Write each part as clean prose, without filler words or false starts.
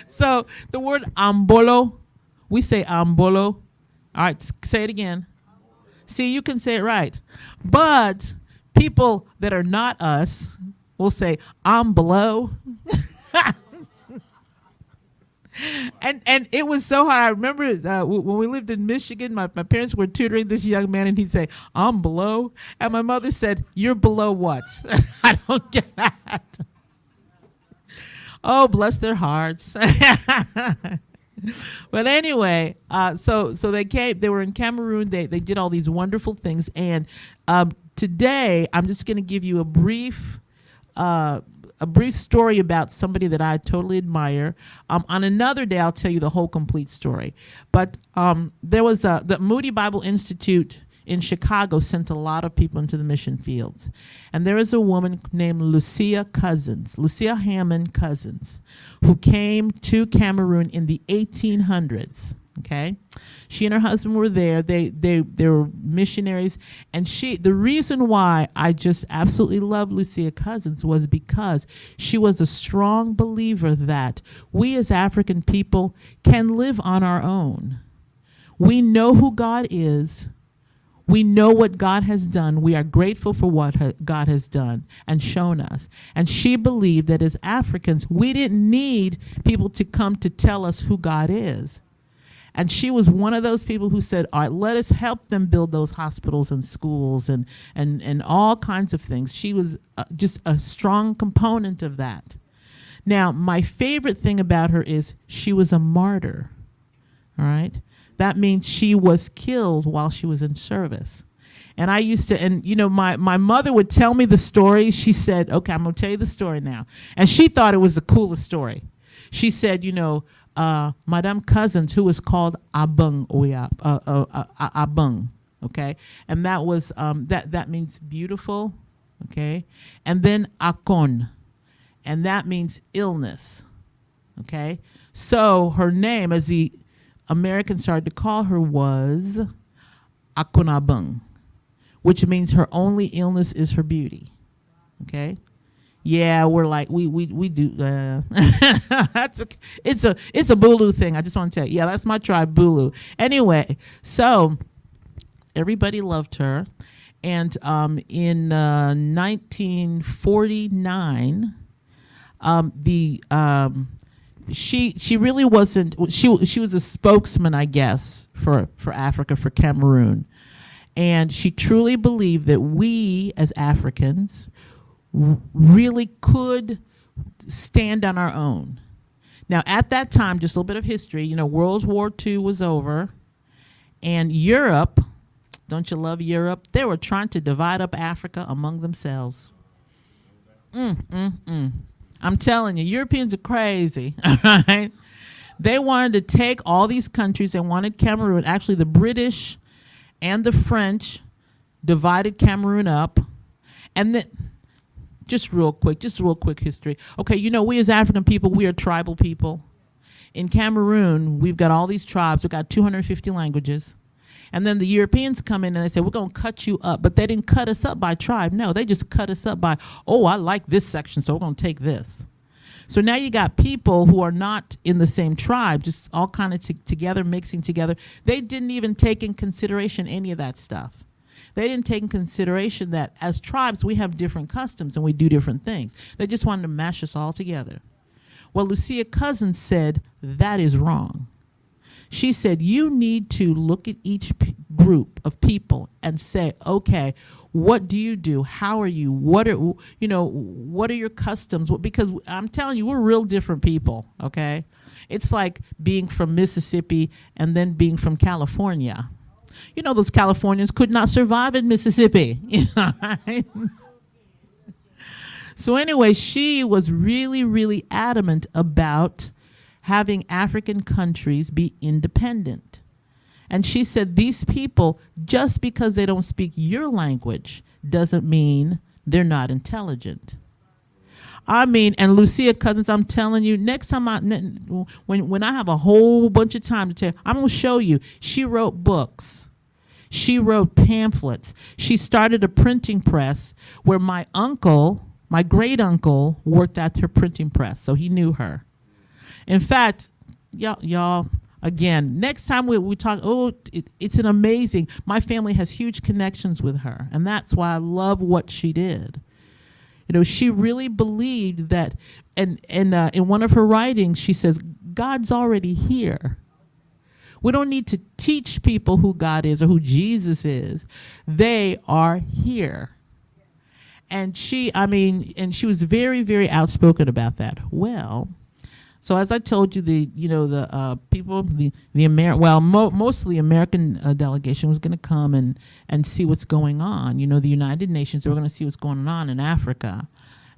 So the word ambolo, we say ambolo. All right, say it again. See, you can say it right. But people that are not us will say ambolo. And it was so hard. I remember when we lived in Michigan, my parents were tutoring this young man, and he'd say, "I'm below," and my mother said, "You're below what?" I don't get that. Oh, bless their hearts. But anyway, so they came. They were in Cameroon. They did all these wonderful things, and today I'm just going to give you a brief story about somebody that I totally admire. On another day, I'll tell you the whole complete story. But there was the Moody Bible Institute in Chicago sent a lot of people into the mission fields. And there was a woman named Lucia Hammond Cousins, who came to Cameroon in the 1800s. Okay, she and her husband were there. They were missionaries, and the reason why I just absolutely love Lucia Cousins was because she was a strong believer that we as African people can live on our own. We know who God is. We know what God has done. We are grateful for what God has done and shown us. And she believed that as Africans, we didn't need people to come to tell us who God is. And she was one of those people who said, all right, let us help them build those hospitals and schools and all kinds of things. She was just a strong component of that. Now, my favorite thing about her is she was a martyr, all right? That means she was killed while she was in service. And I used to, and you know, my mother would tell me the story. She said, okay, I'm going to tell you the story now. And she thought it was the coolest story. She said, you know, Madame Cousins, who was called Abung, Abung, okay? And that was, that means beautiful, okay? And then Akon, and that means illness, okay? So her name, as the Americans started to call her, was Akonabung, which means her only illness is her beauty. Okay, yeah, we're like we do. It's a Bulu thing. I just want to tell you. Yeah, that's my tribe, Bulu. Anyway, so everybody loved her, and in 1949, she really wasn't. She was a spokesman, I guess, for Africa, for Cameroon, and she truly believed that we as Africans really could stand on our own. Now, at that time, just a little bit of history. You know, World War II was over, and Europe. Don't you love Europe? They were trying to divide up Africa among themselves. I'm telling you, Europeans are crazy, all right? They wanted to take all these countries. They wanted Cameroon. Actually, the British and the French divided Cameroon up. And then, just real quick history. Okay, you know, we as African people, we are tribal people. In Cameroon, we've got all these tribes. We've got 250 languages. And then the Europeans come in and they say, we're going to cut you up. But they didn't cut us up by tribe. No, they just cut us up by, oh, I like this section, so we're going to take this. So now you got people who are not in the same tribe, just all kind of together, mixing together. They didn't even take in consideration any of that stuff. They didn't take in consideration that as tribes, we have different customs and we do different things. They just wanted to mash us all together. Well, Lucia Cousins said, that is wrong. She said, you need to look at each group of people and say, okay, what do you do? How are you? What are your customs? Because I'm telling you, we're real different people, okay? It's like being from Mississippi and then being from California. You know, those Californians could not survive in Mississippi. Right? So anyway, she was really, really adamant about having African countries be independent. And she said, these people, just because they don't speak your language, doesn't mean they're not intelligent. I mean, and Lucia Cousins, I'm telling you, next time when I have a whole bunch of time to tell you, I'm going to show you. She wrote books. She wrote pamphlets. She started a printing press where my great uncle, worked at her printing press, so he knew her. In fact, y'all, again, next time we talk, it's an amazing, my family has huge connections with her, and that's why I love what she did. You know, she really believed that, and in one of her writings, she says, God's already here. We don't need to teach people who God is or who Jesus is. They are here. And she was very, very outspoken about that. Well, so as I told you, mostly American delegation was going to come and see what's going on. You know, the United Nations, they were going to see what's going on in Africa.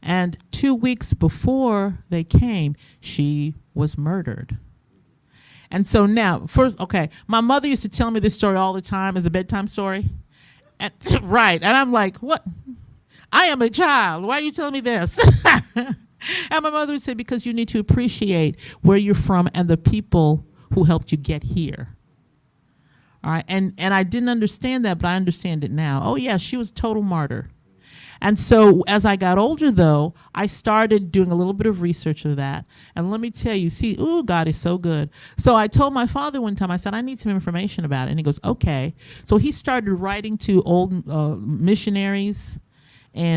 And 2 weeks before they came, she was murdered. And so now, my mother used to tell me this story all the time as a bedtime story. And, right. And I'm like, what? I am a child. Why are you telling me this? And my mother would say, because you need to appreciate where you're from and the people who helped you get here. All right. And I didn't understand that, but I understand it now. Oh, yeah, she was a total martyr. And so as I got older, though, I started doing a little bit of research of that. And let me tell you, God is so good. So I told my father one time, I said, I need some information about it. And he goes, okay. So he started writing to old missionaries and